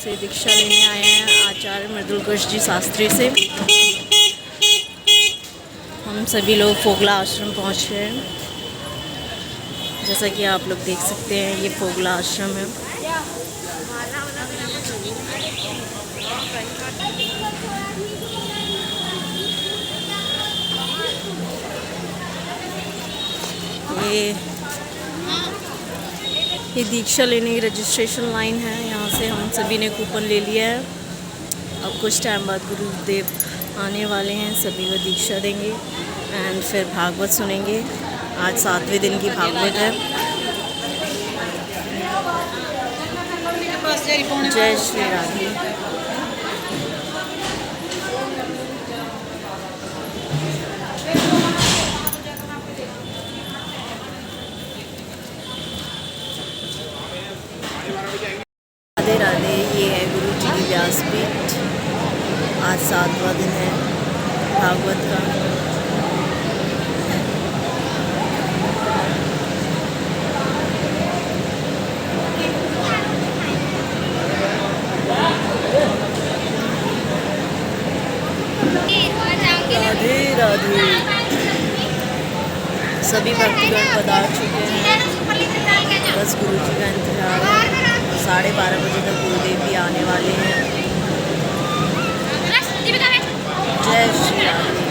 से दीक्षा लेने आए हैं आचार्य मृदुलकृष जी शास्त्री से। हम सभी लोग फोगला आश्रम पहुँच गए हैं। जैसा कि आप लोग देख सकते हैं, ये फोगला आश्रम है। ये दीक्षा लेने की रजिस्ट्रेशन लाइन है। यहाँ से हम सभी ने कूपन ले लिया है। अब कुछ टाइम बाद गुरुदेव आने वाले हैं, सभी को दीक्षा देंगे एंड फिर भागवत सुनेंगे। आज 7वें दिन की भागवत है। जय श्री राधे। राधे राधे। ये है गुरु जी की व्यासपीठ। आज 7वां दिन है भागवत का। राधे राधे। सभी भक्तगण पधार चुके हैं। बस गुरु जी का इंतजार है। 12:30 बजे तक गुरुदेव भी आने वाले हैं। जय श्री राधे।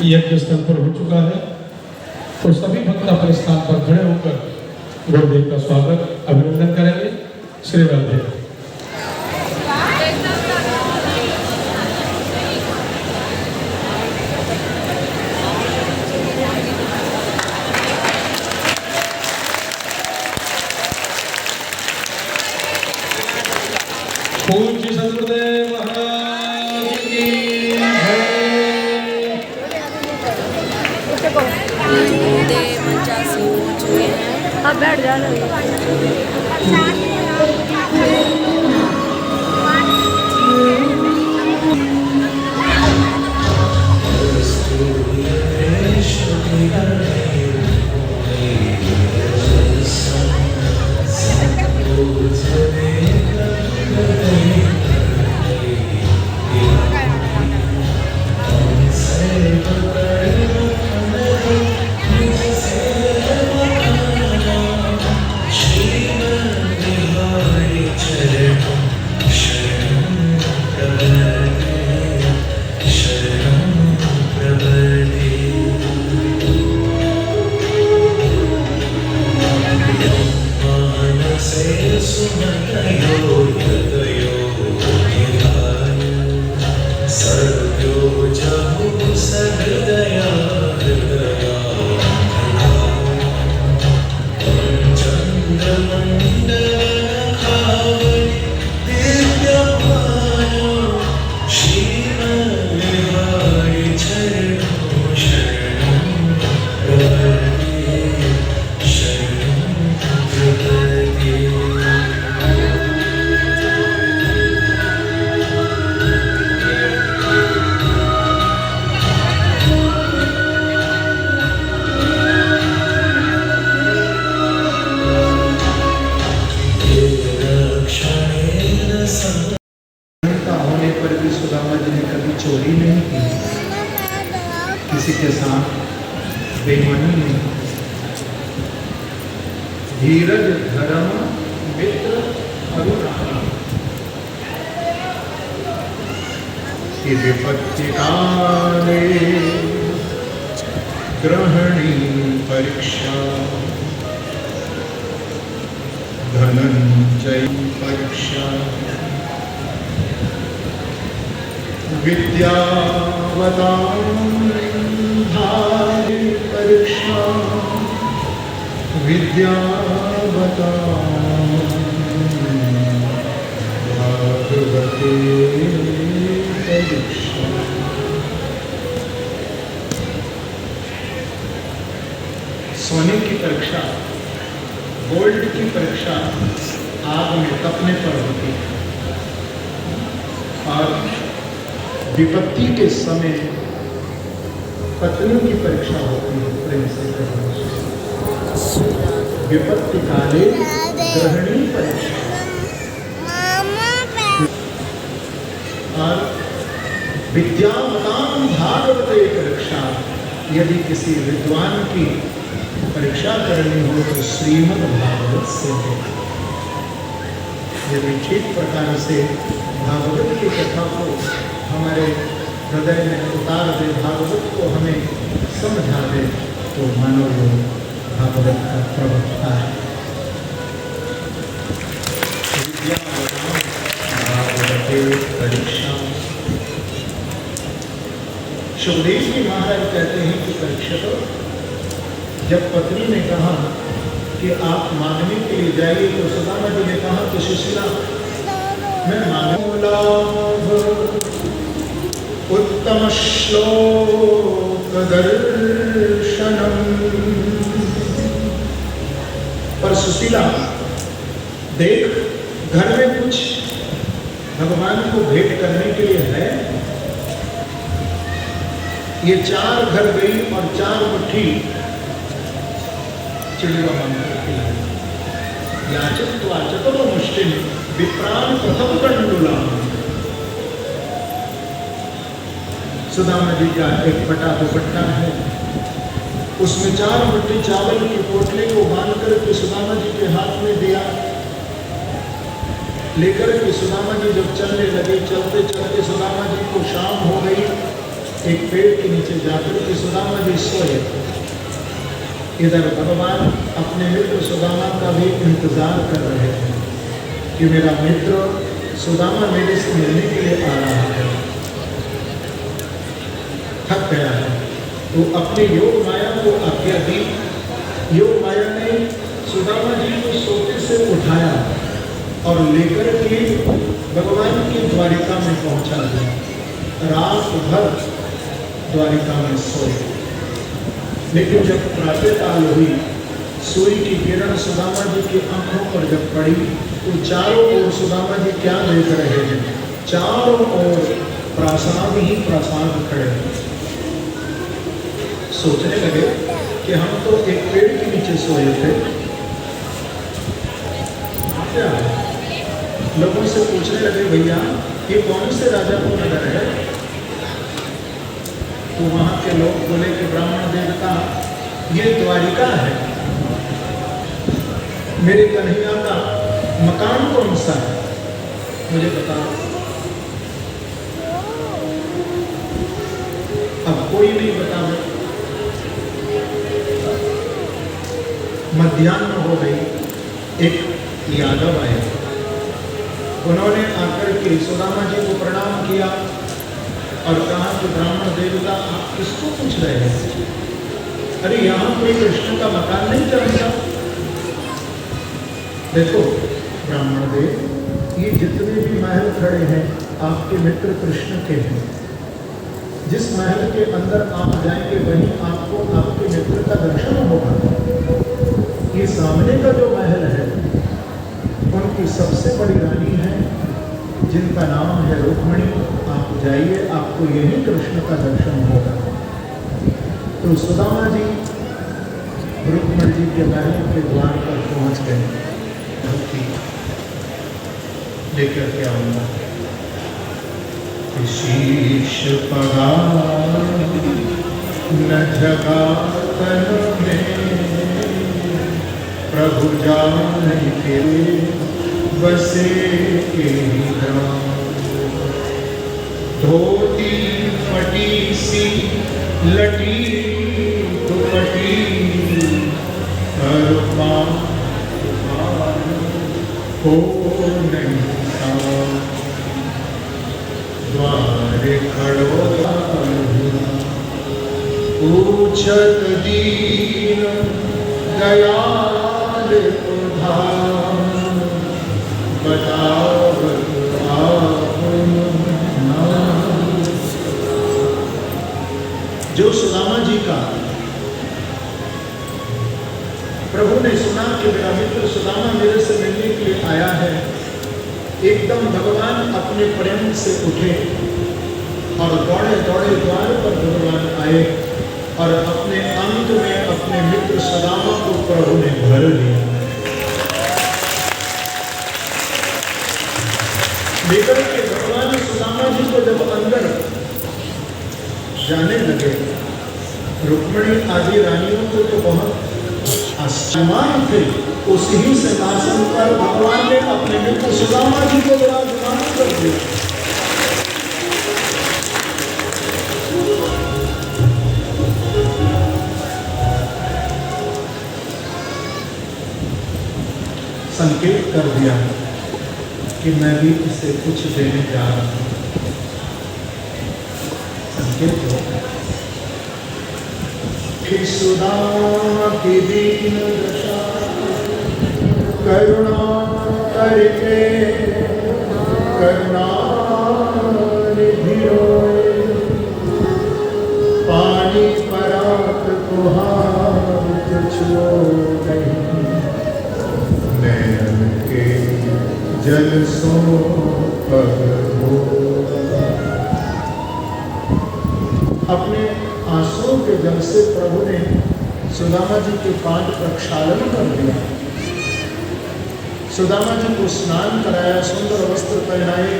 यज्ञ स्थल पर हो चुका है, तो सभी भक्त अपने स्थान पर खड़े होकर गुरुदेव का स्वागत अभिनंदन करेंगे। श्री राधे। पूज्य सद्गुरुदेव महाराज की गुरुदेव मंचासी हो चुके हैं। अब बैठ जाना। चोरी नहीं की, किसी के साथ बेईमानी नहीं, धीरज धर्म मित्र करुणा की विपत्ति काले ग्रहणी परीक्षा धनंजय परीक्षा विद्यावतां धारि परीक्षा विद्यावतां भागवते परीक्षा। सोने की परीक्षा, गोल्ड की परीक्षा आग में तपने पर होती है, और विपत्ति के समय पत्नियों की परीक्षा होती है। प्रेम से विपत्ति काले ग्रहणी परीक्षा। और विद्यावतां भागवते परीक्षा, यदि किसी विद्वान की परीक्षा करनी हो तो श्रीमद् भागवत से हो। यदि ठीक प्रकार से भागवत की कथा को हमारे हृदय में उतार दे, भागवत को हमें समझा दे, तो मानो वो भागवत का प्रवक्ता है। भागवते परीक्षा। सुखदेव जी महाराज कहते हैं कि परीक्षित, जब पत्नी ने कहा कि आप मांगने के लिए जाइए, तो सुदामा जी ने कहा कि सुशीला मैं मांगूंगा उत्तम श्लोक दर्शनम। पर सुशीला देख, घर में कुछ भगवान को भेंट करने के लिए है। ये 4 घर गई और 4 मुट्ठी चिड़िया मांगने के लिए। याचक तो आचतो मुष्टिम विप्राण प्रथम कंडुला। सुदामा जी का एक बटा दुपट्टा है, उसमें 4 मुट्ठी चावल की पोटली को बांध करके सुदामा जी के हाथ में दिया। लेकर के सुदामा जी जब चलने लगे, चलते चलते सुदामा जी को शाम हो गई। एक पेड़ के नीचे जाकर के सुदामा जी सोए। इधर भगवान अपने मित्र सुदामा का भी इंतजार कर रहे थे कि मेरा मित्र सुदामा मेरे से मिलने के लिए आ रहा है, थक गया है। तो अपने योग माया को आज्ञा दी। योग माया ने सुदामा जी को सोते से उठाया और लेकर के भगवान की द्वारिका में पहुंचा दिया। रात भर द्वारिका में सोए। लेकिन जब प्रातःकाल हुई, सूर्य की किरण सुदामा जी की आंखों पर जब पड़ी, तो चारों ओर सुदामा जी क्या देख रहे हैं? चारों ओर प्रासाद ही प्रासाद खड़े हैं। सोचने लगे कि हम तो एक पेड़ के नीचे सोए थे, क्या? लोगों से पूछने लगे, भैया ये कौन से राजा को नगर है? तो वहां के लोग बोले कि ब्राह्मण देवता, ये द्वारिका है। मेरे कन्हैया का मकान कौन सा है, मुझे बताओ। अब कोई नहीं बता। मध्याह्न हो गई, एक यादव आए। उन्होंने आकर के सुदामा जी को प्रणाम किया और कहा कि ब्राह्मण देवता आप किसको पूछ रहे हैं? अरे यहाँ कोई कृष्ण का मकान नहीं चलता। देखो ब्राह्मण देव, ये जितने भी महल खड़े हैं आपके मित्र कृष्ण के हैं। जिस महल के अंदर आप जाएंगे वहीं आपको आपके मित्र का दर्शन होगा। ये सामने का जो महल है उनकी सबसे बड़ी रानी है, जिनका नाम है रुक्मणी। आप जाइए, आपको यही कृष्ण का दर्शन होगा। तो सुदामा जी रुक्मणी जी के महल के द्वार पर पहुंच गए। लेकर के आऊंगा शीश पगा न जगा तन में, प्रभु जान के बसे के ग्राम। धोती फटी सी लटी दुपटी, अरमान हो नहीं था। द्वार खड़ो पूछत दीन दयाल उधार बताओ जो सुदामा जी का प्रभु ने सुना कि मेरा मित्र सुदामा मेरे से मिलने के लिए आया है, एकदम भगवान अपने प्रेम से उठे और दौड़े दौड़े द्वार पर भगवान आए और अपने अंत में अपने मित्र सुदामा को प्रभु ने भर लिया। लेकर के भगवान सुदामा जी को जब अंदर जाने लगे, रुक्मिणी आदि रानियों को तो बहुत आसमान थे, उसी सिंहासन पर भगवान ने अपने मित्र सुदामा जी को विराजमान कर दिया। संकेत कर दिया कि मैं भी इसे कुछ देने जा रहा हूं। संकेत हो कि सुदामा की दीन दशा करुणा करके करुणा निधि रोए, पानी परात को हाथ छुओ नहीं, नैन के जल सो पग हो। अपने आंसुओं के जल से प्रभु ने सुदामा जी के पाद प्रक्षालन कर दिया, सुदामा जी को स्नान कराया, सुंदर वस्त्र पहनाए,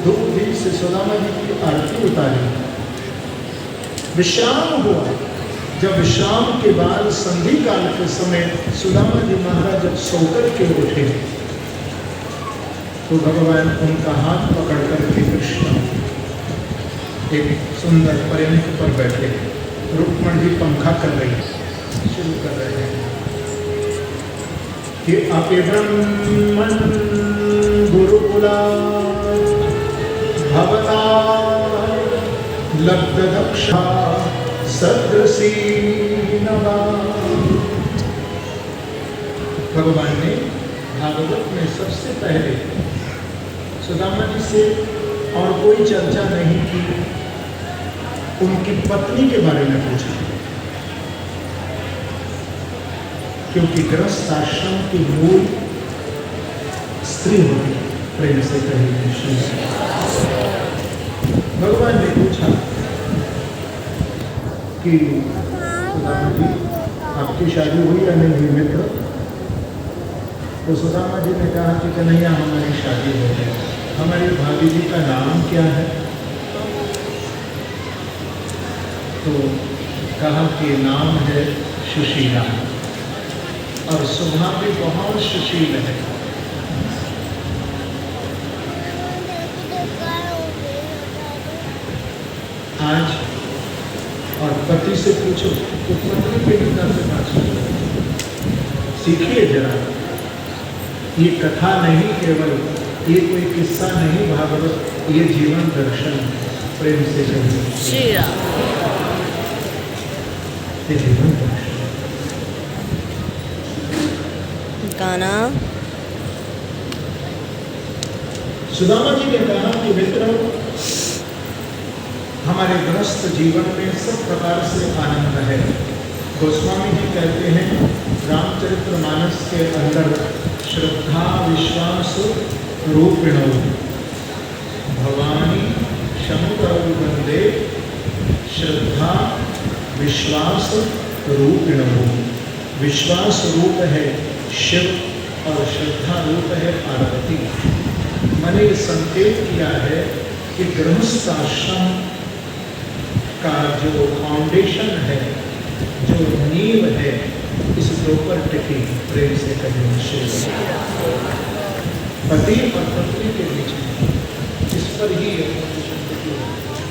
धूप दीप से सुदामा जी की आरती उतारी। विश्राम हुआ। जब विश्राम के बाद संधि काल के समय सुदामा जी महाराज जब सोकर के उठे तो भगवान उनका हाथ पकड़ करके कृष्ण एक सुंदर पर्यंक पर बैठे, रुक्मिणी जी पंखा कर रही है, शुरू कर रहे हैं कि अपि ब्रह्मन् गुरुकुला भवता लब्ध दक्षा सदृशी नवा। भगवान ने भागवत में सबसे पहले सुदामा जी से और कोई चर्चा नहीं की, उनकी पत्नी के बारे में पूछा, क्योंकि गृहस्थ आश्रम की मूल स्त्री होती है, प्रेम से कही श्री। भगवान ने पूछा कि सुदामा जी आपकी शादी हुई या नहीं हुई मित्र? तो सुदामा जी ने कहा कि कन्हैया हमारी शादी हो गई। हमारी भाभी जी का नाम क्या है? तो कहा कि नाम है सुशीला और स्वभाव भी बहुत सुशील है। आज और पति से पूछो तो पत्नी के पिता से बात सीखिए जरा। ये कथा नहीं, केवल ये कोई किस्सा नहीं, भागवत ये जीवन दर्शन, प्रेम से कहिए श्री राम। ये जीवन दर्शन। गाना सुदामा जी ने कहा कि मित्र, हमारे गृहस्थ जीवन में सब प्रकार से आनंद है। गोस्वामी जी कहते हैं रामचरितमानस के अंदर श्रद्धा विश्वास रूपिणो भवानी शंकरौ वंदे श्रद्धा विश्वास रूपिणो। विश्वास रूप है शिव और श्रद्धा रूप है पार्वती। मैंने संकेत किया है कि गृहस्थ आश्रम का जो फाउंडेशन है, जो नींव है, इस दो पर टिकी, प्रेम से कहें श्री। पति और पत्नी के बीच में इस पर ही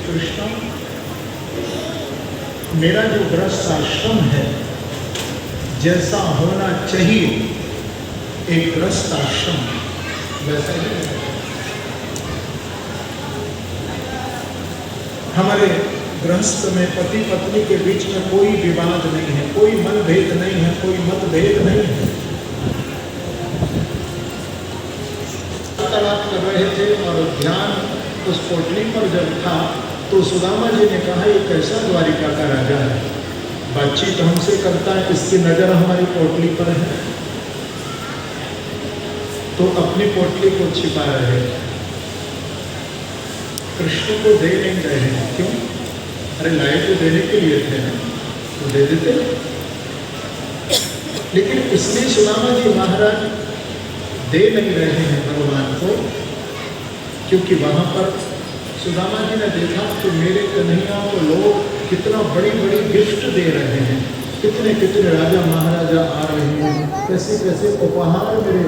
कृष्ण, मेरा जो गृहस्थ आश्रम है जैसा होना चाहिए एक गृहस्थ आश्रम, वैसा ही है। हमारे गृहस्थ में पति पत्नी के बीच में कोई विवाद नहीं है, कोई मनभेद नहीं है, कोई मतभेद नहीं है। वार्तालाप कर रहे थे और ध्यान उस पोटली पर जब था तो सुदामा जी ने कहा ये कैसा द्वारिका का राजा है, बातचीत हमसे करता है, इसकी नजर हमारी पोटली पर है। तो अपनी पोटली को छिपा रहे, कृष्ण को दे नहीं रहे। क्यों? अरे लाए तो देने के लिए थे ना, तो दे देते। लेकिन इसलिए सुदामा जी महाराज दे नहीं रहे हैं भगवान को, क्योंकि वहां पर सुदामा जी ने देखा कि मेरे कन्हैया को लोग कितना बड़ी बड़ी गिफ्ट दे रहे हैं, कितने कितने राजा महाराजा आ रहे हैं, कैसे कैसे उपहार मेरे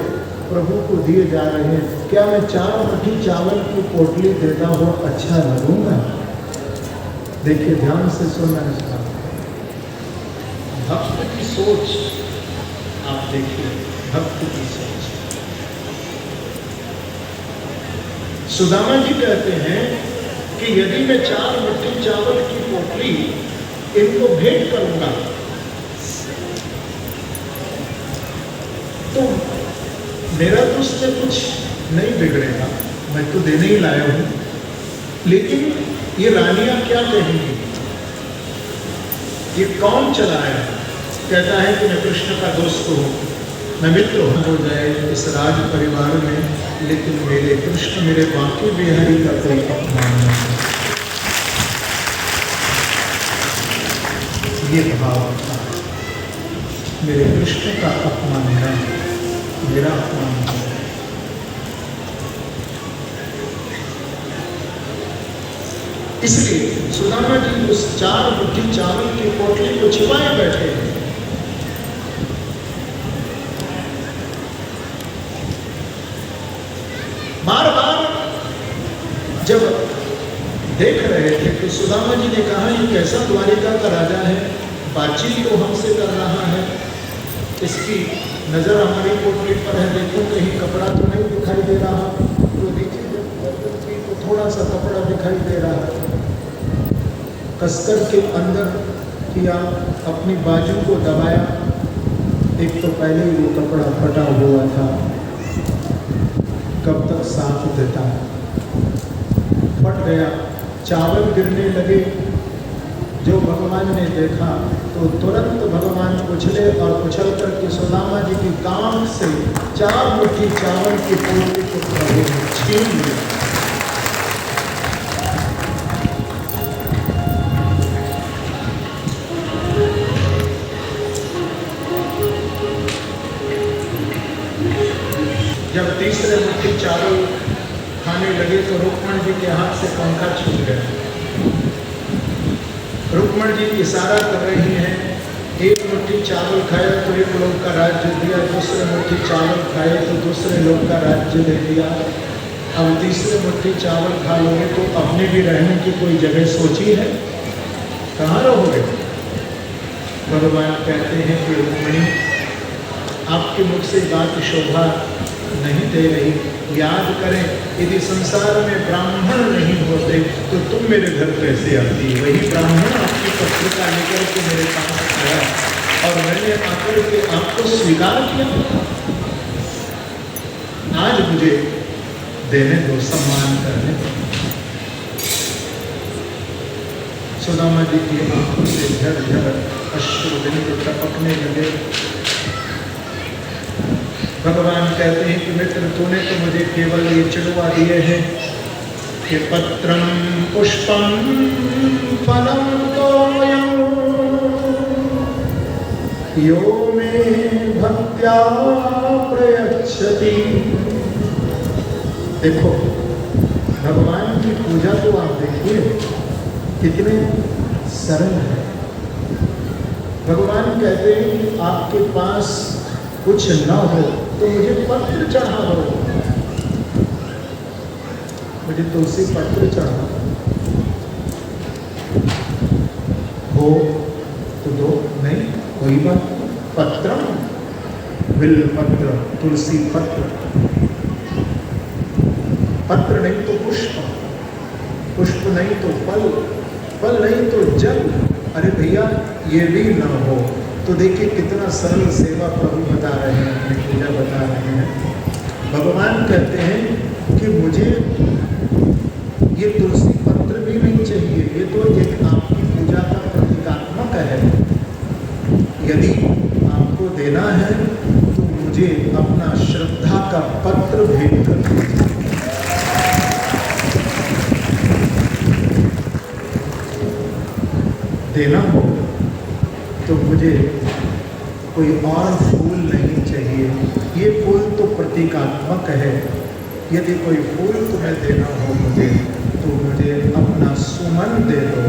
प्रभु को दिए जा रहे हैं। क्या मैं 4 मुट्ठी चावल की पोटली देता हुआ अच्छा लगूंगा? देखिए ध्यान से सुनना इसका, भक्त की सोच आप देखिए, भक्त की सोच। सुदामा जी कहते हैं कि यदि मैं 4 मुट्ठी चावल की पोटली इनको भेंट करूंगा तो मेरा तो उससे कुछ नहीं बिगड़ेगा, मैं तो देने ही लाया हूं। लेकिन ये रानियां क्या कहेंगी, ये कौन चलाया? कहता है कि मैं कृष्ण का दोस्त हूं, मैं मित्र हो जाए इस राज परिवार में, लेकिन मेरे कृष्ण मेरे बाकी बिहारी का कोई अपमान नहीं। ये भाव था, मेरे कृष्ण का अपमान नहीं, मेरा अपमान है। इसलिए सुदामा जी उस 4 मुट्ठी चावल की पोटली को छिपाए बैठे हैं। बार बार जब देख रहे थे तो सुदामा जी ने कहा ये कैसा द्वारिका का राजा है, बातचीत तो हमसे कर रहा है, इसकी नजर हमारी पोटली पर है, देखो कहीं कपड़ा तो नहीं दिखाई दे रहा। तो देखिए तो थोड़ा सा कपड़ा दिखाई दे रहा है। कसकर के अंदर किया, अपनी बाजू को दबाया, एक तो पहले ही वो कपड़ा फटा हुआ था, कब तक साफ देता है, फट गया, चावल गिरने लगे। जो भगवान ने देखा तो तुरंत भगवान उछले और उछल करके सुदामा जी की कान से 4 मुट्ठी चावल की पोटली को छीन लिया। जब तीसरे मुट्ठी चावल खाने लगे तो रुक्मण जी के हाथ से पंखा छूट गया। रुक्मण जी इशारा कर रही हैं, एक मुट्ठी चावल खाया तो एक लोग का राज्य दिया, दूसरे मुट्ठी चावल खाए तो दूसरे लोग का राज्य दे दिया, अब तीसरे मुट्ठी चावल खा लोगे तो अपने भी रहने की कोई जगह सोची है? कहाँ रहोगे? भगवान कहते हैं कि रुक्मणी आपके मुख से बात शोभा नहीं दे रही, याद करें यदि संसार में ब्राह्मण नहीं होते तो तुम मेरे घर कैसे आती? वही ब्राह्मण आपकी पत्रिका लेकर के मेरे पास आया और मैंने आकर के आपको स्वीकार किया। आज मुझे देने दो, सम्मान करने दो। सुदामा जी की आंखों से झरझर अश्रु बिंदु टपकने लगे। भगवान कहते हैं कि मित्र तूने तो मुझे केवल ये चिड़वा दिए हैं कि पत्रम पुष्पम फलम तोयं यो मे भक्त्या प्रयच्छति। देखो भगवान की पूजा तो आप देखिए कितने सरल है। भगवान कहते हैं कि आपके पास कुछ न हो तो मुझे पत्र चढ़ा दो, मुझे तुलसी पत्र चढ़ा हो तो दो, नहीं कोई बात, पत्रम बिल पत्र, तुलसी पत्र, पत्र नहीं तो पुष्प, पुष्प नहीं तो फल, फल नहीं तो जल, अरे भैया ये भी ना हो। तो देखिए कितना सरल सेवा प्रभु बता रहे हैं, अपनी पूजा बता रहे हैं। भगवान कहते हैं कि मुझे ये तुलसी पत्र भी नहीं चाहिए, ये तो एक आपकी पूजा का प्रतीकात्मक है। यदि आपको देना है तो मुझे अपना श्रद्धा का पत्र भेंट कर दीजिए। देना हो तो मुझे कोई और फूल नहीं चाहिए, ये फूल तो प्रतीकात्मक है। यदि कोई फूल तुम्हें देना हो मुझे, तो मुझे अपना सुमन दे दो,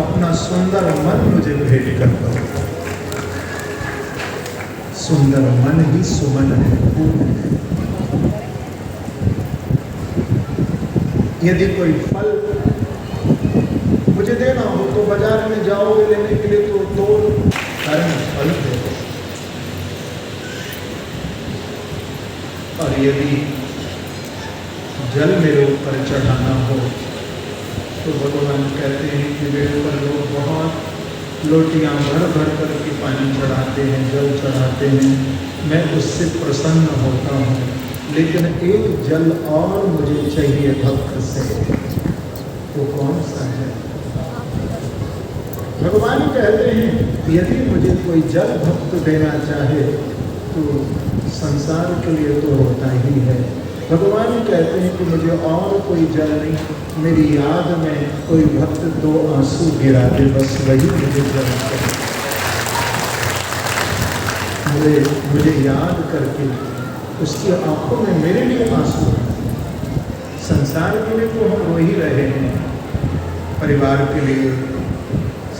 अपना सुंदर मन मुझे भेंट कर दो। सुंदर मन ही सुमन है, फूल है। यदि कोई फल मुझे देना हो तो बाजार में जाओगे लेने के लिए, तो तोड़ कारण फल दे दो। और यदि जल मेरे ऊपर चढ़ाना हो तो भगवान कहते हैं कि मेरे ऊपर लोग बहुत लोटियां भर भर कर के पानी चढ़ाते हैं, जल चढ़ाते हैं, मैं उससे प्रसन्न होता हूँ। लेकिन एक जल और मुझे चाहिए भक्त से, वो कौन सा है? भगवान कहते हैं यदि मुझे कोई जल भक्त देना चाहे तो संसार के लिए तो होता ही है। भगवान कहते हैं कि मुझे और कोई जल नहीं, मेरी याद में कोई भक्त 2 आंसू गिरा दे, बस वही मुझे जल चाहिए। मुझे याद करके उसकी आंखों में मेरे लिए आंसू हैं। संसार के लिए तो हम रो ही रहे हैं, परिवार के लिए,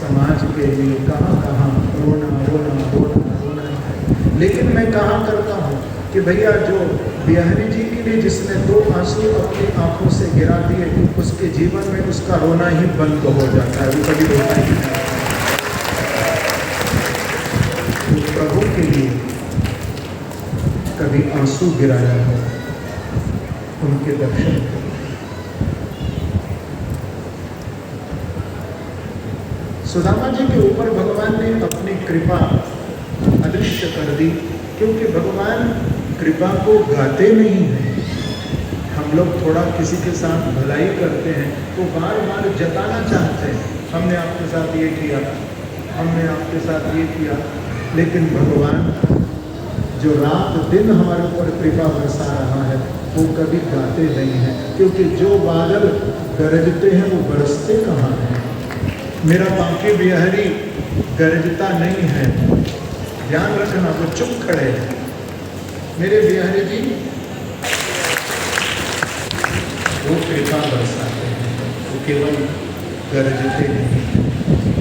समाज के लिए, कहाँ कहाँ रोना रोना रोना रोना है। लेकिन मैं कहाँ करता हूँ कि भैया जो बिहारी जी के लिए जिसने 2 आंसू अपनी आंखों से गिरा दिए, उसके जीवन में उसका रोना ही बंद हो जाता है, वो कभी रोता ही नहीं। तो प्रभु के लिए कभी आंसू गिराया हो, उनके दर्शन करें। सुदामा जी के ऊपर भगवान ने अपनी कृपा अदृश्य कर दी, क्योंकि भगवान कृपा को गाते नहीं हैं। हम लोग थोड़ा किसी के साथ भलाई करते हैं तो बार बार जताना चाहते हैं, हमने आपके साथ ये किया, हमने आपके साथ ये किया। लेकिन भगवान जो रात दिन हमारे ऊपर कृपा बरसा रहा है, वो कभी गाते नहीं हैं, क्योंकि जो बादल गरजते हैं वो बरसते कहाँ हैं। मेरा बांके बिहारी गरजता नहीं है, ध्यान रखना, वो चुप खड़े हैं। मेरे बिहारी जी वो कृपा बरसाते हैं, वो केवल गरजते नहीं।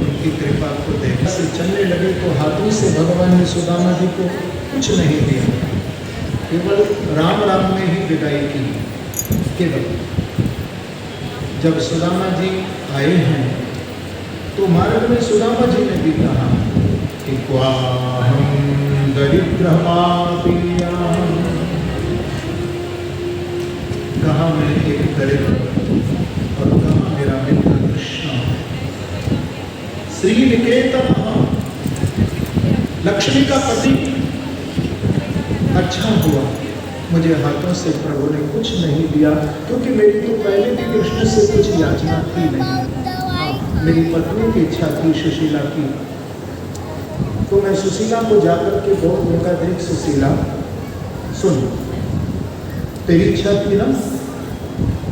उनकी कृपा को देखा से चलने लगे तो हाथों से भगवान ने सुदामा जी को कुछ नहीं दिया, केवल राम राम में ही विदाई की। केवल जब सुदामा जी आए हैं तो मार्ग में सुदामा जी ने भी कहा कि क्वाहं दरिद्र पापियां, कहा मैं एक दरिद्र और कहा मेरा मित्र कृष्ण। श्री निकेतन लक्ष्मी का पति, अच्छा हुआ मुझे हाथों से प्रभु ने कुछ नहीं दिया, क्योंकि मेरी तो पहले भी कृष्ण से कुछ याचना थी नहीं। मेरी पत्नी की इच्छा थी सुशीला की, तो मैं सुशीला को जाकर के बोल दूंगा, देख सुशीला सुन, तेरी इच्छा थी ना,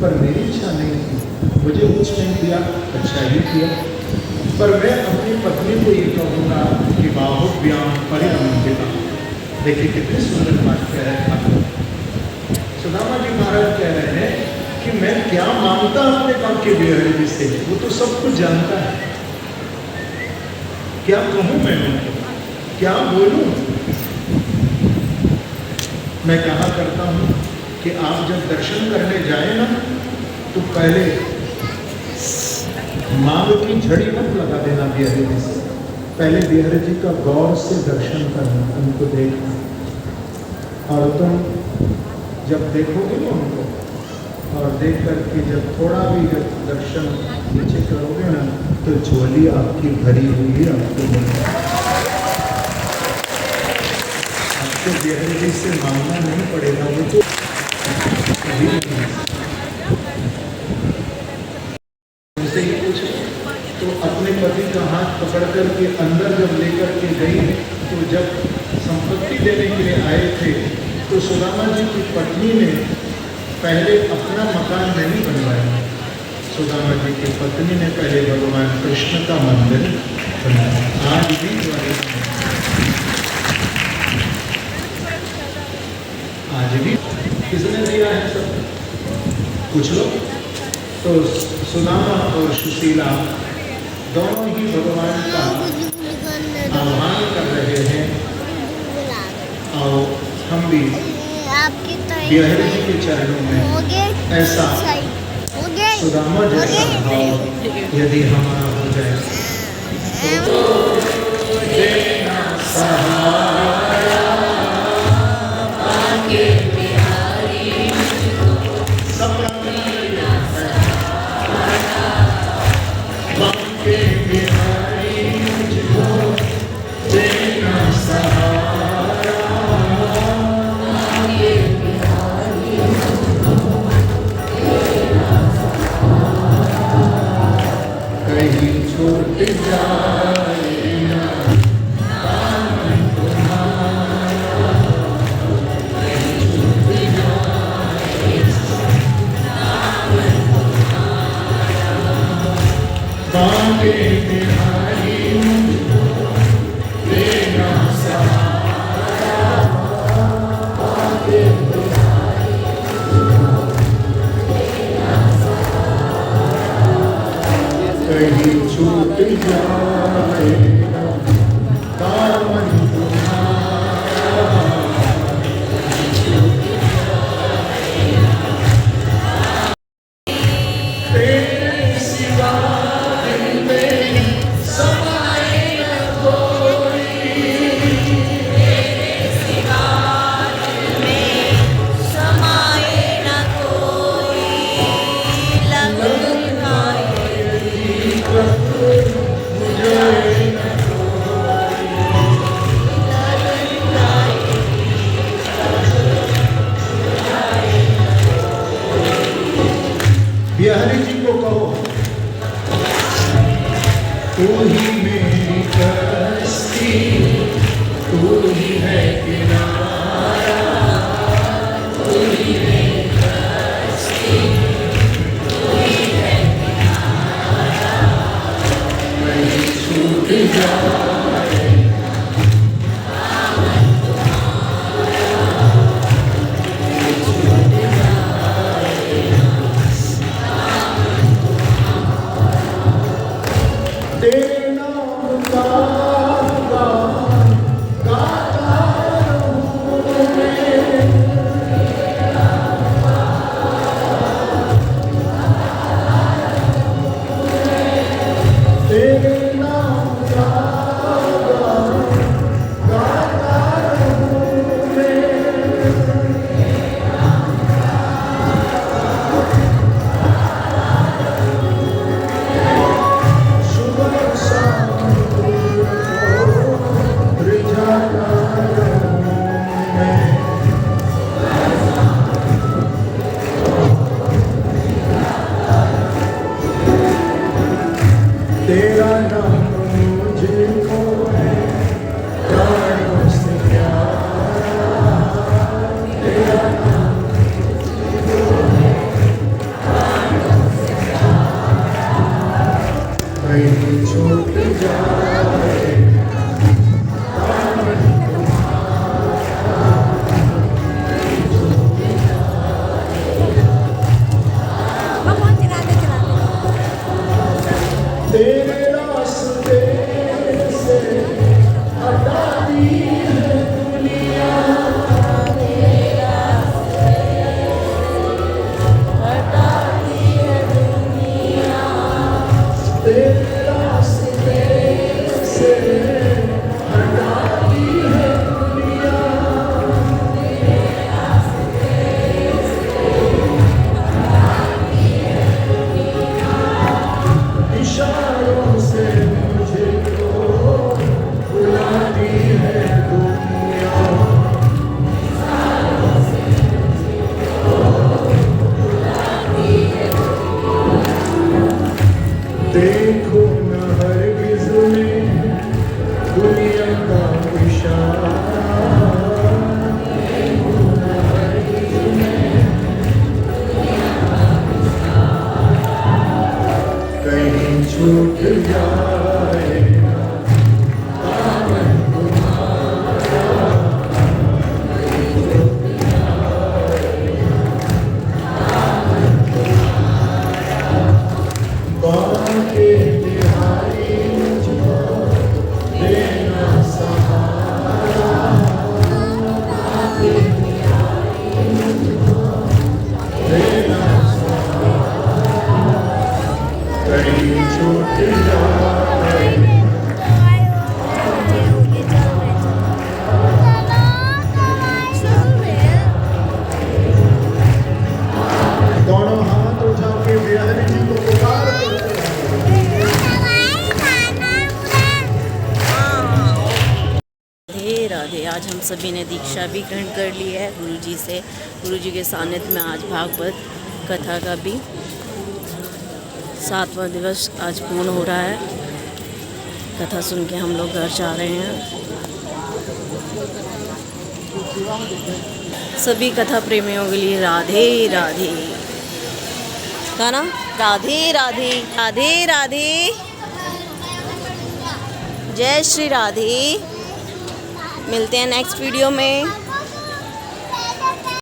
पर मेरी इच्छा नहीं थी, मुझे कुछ नहीं दिया, अच्छा ही किया। पर मैं अपनी पत्नी को ये कहूँगा कि बाहुभ्याम परिरंभिता। देखिए कितनी सुंदर बात कह रहे हैं सुदामा जी महाराज, कह रहे हैं कि मैं क्या मांगता अपने बांके बिहारी जी से, वो तो सब कुछ जानता है। क्या कहूँ मैं उनको, क्या बोलूँ? मैं कहा करता हूँ कि आप जब दर्शन करने जाए ना, तो पहले मांग की झड़ी मत लगा देना बिहारी जी से, पहले बिहारी जी का गौर से दर्शन करना, उनको देखना। और तुम जब देखोगे ना उनको और देख करके जब थोड़ा भी जब दर्शन नीचे करोगे ना तो झोली आपकी भरी हुई है, आपको बिहारी जी से मांगना नहीं पड़ेगा, वो तो उनसे ही पूछो। तो अपने पति का हाथ पकड़ करके अंदर जब लेकर के गई तो जब संपत्ति देने के लिए आए थे तो सुदामा जी की पत्नी ने पहले अपना मकान नहीं बनवाया। सुदामा जी की पत्नी ने पहले भगवान कृष्ण का मंदिर बनाया। आज भी आज भी किसने दिया है सब कुछ लोग। तो सुदामा और सुशीला दोनों ही भगवान का आह्वान कर रहे हैं और हम भी बिहारी जी के चरणों में ऐसा सुदामा जैसा भाव यदि हमारा हो जाए तो देना सहारा बाके बिहारी सब बाके बिहारी मुझको देना सहारा बाके बिहारी कहीं छूट जाए ना दामन तुम्हारा, कहीं छूट जाए दामन तुम्हारा, बाके बिहारी मुझको देना सहारा, बाके बिहारी मुझको देना सहारा, कहीं छूट जाए ना दामन तुम्हारा, तेरे सिवा दिल में समाए न कोई, तेरे सिवा दिल में समाए न कोई, लग खाए दीपक बुझाए न कोई, लग खाए बिहारी जी को कहो तू ही मेरी कश्ती, तू ही है किनारा, तू ही मेरी कश्ती, तू ही है किनारा, कहीं छूट जाए दामन तुम्हारा, कहीं छूट जाए दामन तुम्हारा, तेरे नाम का गान गाता रहूं मैं, तेरे नाम का गान गाता रहूं मैं, सुबह शाम तुझको रिझाता रहूं मैं, तेरा नाम मुझको है प्राणों से प्यारा, तेरा नाम मुझको है प्राणों से प्यारा, कहीं छूट जाए दामन तुम्हारा, कहीं छूट जाए तेरे रास्ते से हटा दी है दुनिया, तेरे रास्ते हटा दी है दुनिया, तेरे रास्ते से हटा दी है दुनिया, तेरे रास्ते से हटा छूट जाएगा दामन बाके बिहारी मुझको देना सहारा बाके बिहारी मुझको देना सहारा कहीं छूट जाए दोनों हाथ उठा के बिहारी जी को पुकार करते हैं। राधे राधे। आज हम सभी ने दीक्षा भी ग्रहण कर ली है गुरु जी से। गुरु जी के सानिध्य में आज भागवत कथा का भी 7वां दिवस आज पूर्ण हो रहा है। कथा सुन के हम लोग घर जा रहे हैं। सभी कथा प्रेमियों के लिए राधे राधे। गाना राधे राधे राधे राधे जय श्री राधे। मिलते हैं नेक्स्ट वीडियो में।